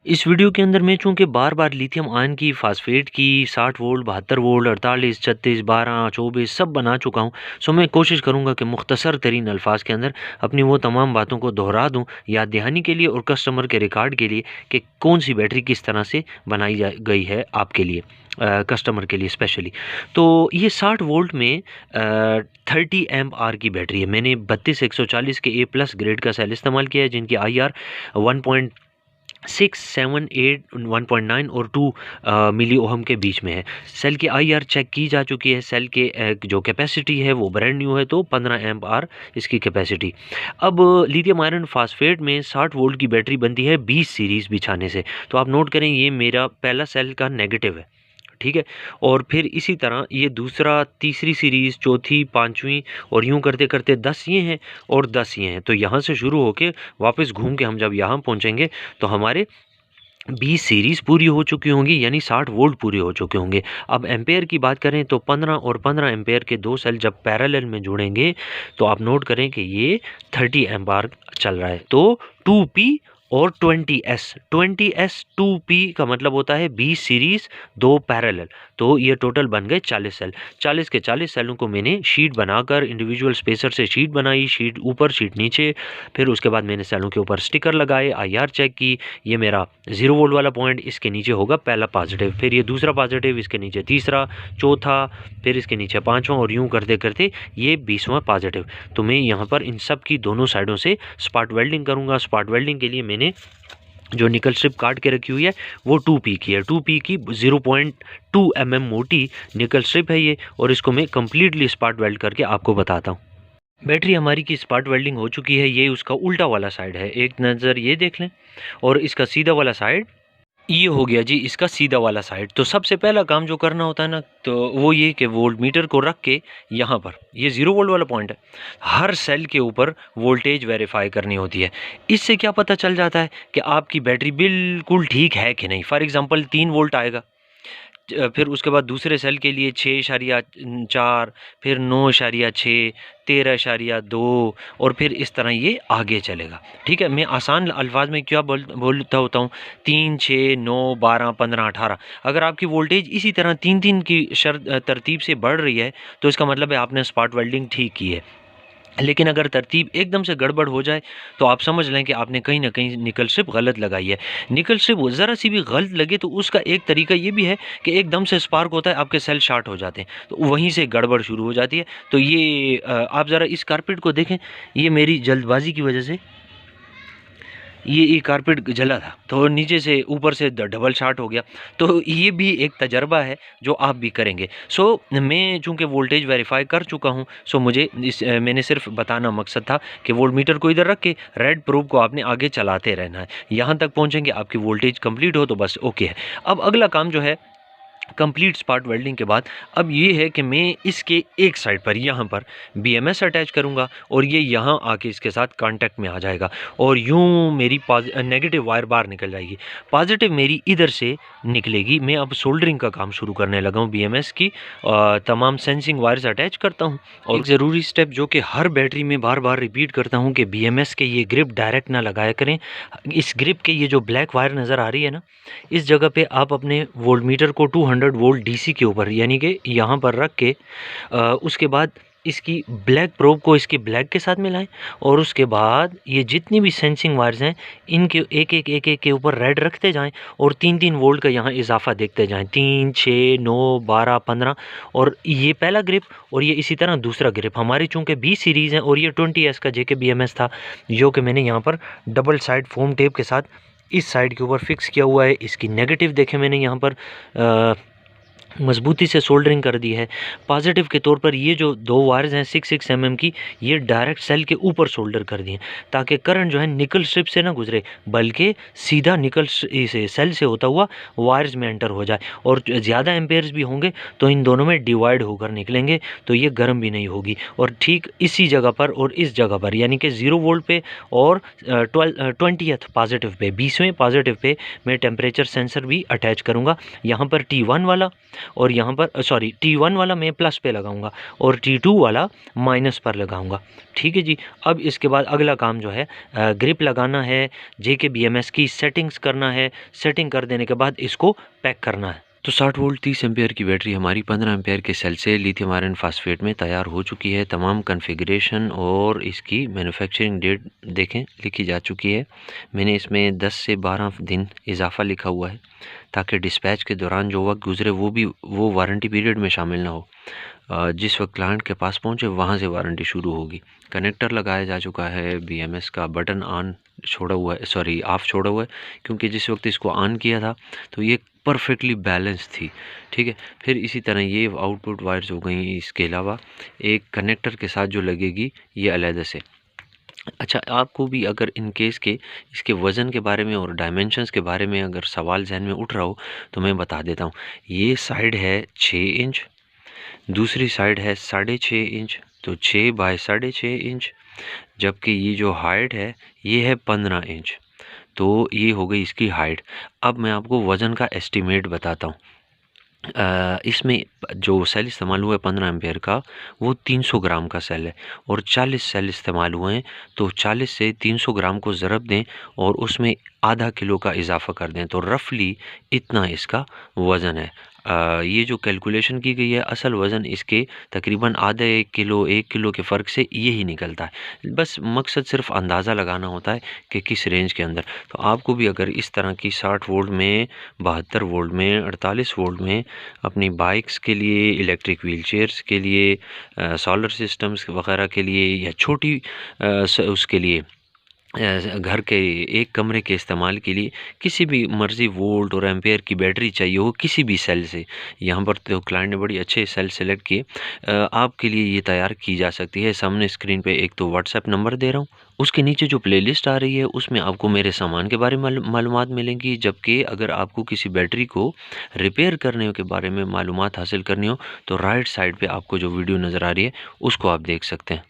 इस वीडियो के अंदर मैं चूँकि बार-बार लिथियम आयन की, फास्फेट की, 60 वोल्ट, 72 वोल्ट, 48, 36, 12, 24 सब बना चुका हूँ। सो मैं कोशिश करूँगा कि मुख्तसर तरीन अल्फाज के अंदर अपनी वो तमाम बातों को दोहरा दूँ, याद दहानी के लिए और कस्टमर के रिकॉर्ड के लिए कि कौन-सी बैटरी किस तरह से बनाई जा गई है आपके लिए, कस्टमर के लिए स्पेशली। तो ये 60 वोल्ट में 30 एम्प आर की बैटरी है। मैंने 32140 के ए प्लस ग्रेड का सेल इस्तेमाल किया है, जिनकी आईआर 1.6, 7, 8, 1.9 और 2 मिली ओहम के बीच में है। सेल की आईआर चेक की जा चुकी है। सेल के जो कैपेसिटी है वो ब्रांड न्यू है, तो 15 एम्प आर इसकी कैपेसिटी। अब लिथियम आयरन फास्फेट में 60 वोल्ट की बैटरी बनती है 20 सीरीज़ बिछाने से। तो आप नोट करें, ये मेरा पहला सेल का नेगेटिव है, ठीक है। और फिर इसी तरह ये दूसरा, तीसरी सीरीज़, चौथी, पाँचवीं और यूँ करते-करते 10 ये हैं और 10 ये हैं। तो यहाँ से शुरू होके वापस घूम के हम जब यहाँ पहुँचेंगे तो हमारे 20 सीरीज़ पूरी हो चुकी होंगी, यानी 60 वोल्ट पूरे हो चुके होंगे। अब एम्पेयर की बात करें तो 15 और 15 एम्पेयर के 2 सेल जब पैरेलल में जुड़ेंगे तो आप नोट करें कि ये 30 एम्पायर चल रहा है। तो 2P और 20S, 20S 2P का मतलब होता है 20 सीरीज़ 2 पैरेलल। तो ये टोटल बन गए 40 सेल। 40 के 40 सेलों को मैंने शीट बनाकर इंडिविजुअल स्पेसर से शीट बनाई, शीट ऊपर शीट नीचे। फिर उसके बाद मैंने सेलों के ऊपर स्टिकर लगाए, आईआर चेक की। ये मेरा 0 वोल्ट वाला पॉइंट, इसके नीचे होगा पहला पॉजिटिव, फिर ये दूसरा पॉजिटिव, इसके नीचे तीसरा, चौथा, फिर इसके नीचे पाँचवां और यूँ करते करते ये 20वां पॉजिटिव। तो मैं यहाँ पर इन सब की दोनों साइडों से स्पॉट वेल्डिंग करूँगा। स्पॉट वेल्डिंग के लिए मैंने जो निकल स्ट्रिप काट के रखी हुई है वो 2P की है। 2P की 0.2 mm मोटी निकल स्ट्रिप है ये, और इसको मैं कम्प्लीटली स्पॉट वेल्ड करके आपको बताता हूँ। बैटरी हमारी की स्पॉट वेल्डिंग हो चुकी है। ये उसका उल्टा वाला साइड है, एक नज़र ये देख लें, और इसका सीधा वाला साइड ये हो गया जी, इसका सीधा वाला साइड। तो सबसे पहला काम जो करना होता है ना, तो वो ये कि वोल्ट मीटर को रख के यहाँ पर ये 0 वोल्ट वाला पॉइंट है, हर सेल के ऊपर वोल्टेज वेरीफाई करनी होती है। इससे क्या पता चल जाता है कि आपकी बैटरी बिल्कुल ठीक है कि नहीं। फॉर एग्जांपल 3 वोल्ट आएगा, फिर उसके बाद दूसरे सेल के लिए 6.4, फिर 9.6, 13.2 और फिर इस तरह ये आगे चलेगा। ठीक है, मैं आसान अल्फाज में क्या बोलता होता हूँ, 3, 6, 9, 12, 15, 18। अगर आपकी वोल्टेज इसी तरह 3-3 की तरतीब से बढ़ रही है तो इसका मतलब है आपने स्पॉट वेल्डिंग ठीक की है। लेकिन अगर तरतीब एकदम से गड़बड़ हो जाए तो आप समझ लें कि आपने कहीं ना कहीं निकल स्ट्रिप गलत लगाई है। निकल स्ट्रिप ज़रा सी भी गलत लगे तो उसका एक तरीका ये भी है कि एकदम से स्पार्क होता है, आपके सेल शॉर्ट हो जाते हैं, तो वहीं से गड़बड़ शुरू हो जाती है। तो ये आप ज़रा इस कारपेट को देखें, ये मेरी जल्दबाजी की वजह से ये कारपेट जला था, तो नीचे से ऊपर से डबल शॉट हो गया। तो ये भी एक तजर्बा है जो आप भी करेंगे। सो मैं चूँकि वोल्टेज वेरीफाई कर चुका हूँ, सो मुझे मैंने सिर्फ बताना मकसद था कि वोल्ट मीटर को इधर रख के रेड प्रोब को आपने आगे चलाते रहना है। यहाँ तक पहुँचेंगे, आपकी वोल्टेज कंप्लीट हो तो बस ओके है। अब अगला काम जो है कंप्लीट स्पॉट वेल्डिंग के बाद, अब ये है कि मैं इसके एक साइड पर यहाँ पर BMS अटैच करूँगा और ये यहाँ आके इसके साथ कांटेक्ट में आ जाएगा और यूँ मेरी नेगेटिव वायर बाहर निकल जाएगी, पॉजिटिव मेरी इधर से निकलेगी। मैं अब सोल्डरिंग का काम शुरू करने लगा हूँ। BMS की तमाम सेंसिंग वायर्स अटैच करता हूँ। और एक ज़रूरी स्टेप जो कि हर बैटरी में बार बार रिपीट करता हूँ कि BMS के ये ग्रिप डायरेक्ट ना लगाया करें। इस ग्रिप के ये जो ब्लैक वायर नज़र आ रही है ना, इस जगह पे आप अपने वोल्ट मीटर को 200 वोल्ट DC के ऊपर यानी कि यहाँ पर रख के उसके बाद इसकी ब्लैक प्रोब को इसकी ब्लैक के साथ मिलाएं और उसके बाद ये जितनी भी सेंसिंग वायर्स हैं इनके एक एक के ऊपर रेड रखते जाएं और 3-3 वोल्ट का यहाँ इजाफा देखते जाएं, 3, 6, 9, 12, 15। और ये पहला ग्रिप और ये इसी तरह दूसरा ग्रिप। हमारी चूँकि 20 सीरीज़ है और ये 20S का JK BMS था, जो कि मैंने यहाँ पर डबल साइड फोम टेप के साथ इस साइड के ऊपर फिक्स किया हुआ है। इसकी नेगेटिव देखें मैंने यहाँ पर मजबूती से सोल्डरिंग कर दी है। पॉजिटिव के तौर पर ये जो 2 वायर्स हैं 6-6 mm की, ये डायरेक्ट सेल के ऊपर सोल्डर कर दिए ताकि करंट जो है निकल स्ट्रिप से ना गुजरे बल्कि सीधा निकल से सेल से होता हुआ वायर्स में एंटर हो जाए। और ज़्यादा एम्पेयर्स भी होंगे तो इन दोनों में डिवाइड होकर निकलेंगे, तो ये गर्म भी नहीं होगी। और ठीक इसी जगह पर और इस जगह पर यानी कि 0 वोल्ट पे और 20th positive pay, 20वें positive pay मैं टेम्परेचर सेंसर भी अटैच करूँगा। यहाँ पर T1 वाला और यहाँ पर सॉरी T1 वाला मैं प्लस पे लगाऊंगा और T2 वाला माइनस पर लगाऊंगा। ठीक है जी। अब इसके बाद अगला काम जो है ग्रिप लगाना है, JK BMS की सेटिंग्स करना है, सेटिंग कर देने के बाद इसको पैक करना है। तो 60 वोल्ट 30 एम्पेयर की बैटरी हमारी 15 एम्पेयर के सेल से लिथियम आयरन फास्फेट में तैयार हो चुकी है। तमाम कॉन्फ़िगरेशन और इसकी मैन्युफैक्चरिंग डेट देखें लिखी जा चुकी है। मैंने इसमें 10 से 12 दिन इजाफा लिखा हुआ है ताकि डिस्पैच के दौरान जो वक्त गुजरे वो वारंटी पीरियड में शामिल ना हो। जिस वक्त क्लाइंट के पास पहुंचे वहां से वारंटी शुरू होगी। कनेक्टर लगाया जा चुका है, BMS का बटन ऑन छोड़ा हुआ है, सॉरी ऑफ छोड़ा हुआ है, क्योंकि जिस वक्त इसको ऑन किया था तो ये परफेक्टली बैलेंस थी। ठीक है। फिर इसी तरह ये आउटपुट वायर्स हो गई। इसके अलावा एक कनेक्टर के साथ जो लगेगी ये अलग से। अच्छा, आपको भी अगर इन केस के इसके वज़न के बारे में और डायमेंशंस के बारे में अगर सवाल जहन में उठ रहा हो तो मैं बता देता हूँ। ये साइड है 6 इंच, दूसरी साइड है 6.5 इंच, तो 6 बाय 6.5 इंच, जबकि ये जो हाइट है ये है 15 इंच। तो ये हो गई इसकी हाइट। अब मैं आपको वज़न का एस्टीमेट बताता हूँ। इसमें जो सेल इस्तेमाल हुआ है 15 एम्पेयर का वो 300 ग्राम का सेल है और 40 सेल इस्तेमाल हुए हैं। तो 40 से 300 ग्राम को ज़रब दें और उसमें आधा किलो का इजाफा कर दें तो रफली इतना इसका वज़न है। ये जो कैलकुलेशन की गई है असल वज़न इसके तकरीबन आधे 1 किलो के फ़र्क से यही निकलता है। बस मकसद सिर्फ अंदाज़ा लगाना होता है कि किस रेंज के अंदर। तो आपको भी अगर इस तरह की 60 वोल्ट में, 72 वोल्ट में, 48 वोल्ट में अपनी बाइक्स के लिए, इलेक्ट्रिक व्हील चेयर्स के लिए, सोलर सिस्टम्स वगैरह के लिए या छोटी उसके लिए घर के एक कमरे के इस्तेमाल के लिए किसी भी मर्ज़ी वोल्ट और एम्पेयर की बैटरी चाहिए हो किसी भी सेल से, यहाँ पर तो क्लाइंट ने बड़ी अच्छे सेल सेलेक्ट किए, आपके लिए ये तैयार की जा सकती है। सामने स्क्रीन पे एक तो व्हाट्सएप नंबर दे रहा हूँ, उसके नीचे जो प्लेलिस्ट आ रही है उसमें आपको मेरे सामान के बारे में मालूमात मिलेंगी। जबकि अगर आपको किसी बैटरी को रिपेयर करने के बारे में मालूमात हासिल करनी हो तो राइट साइड पे आपको जो वीडियो नज़र आ रही है उसको आप देख सकते हैं।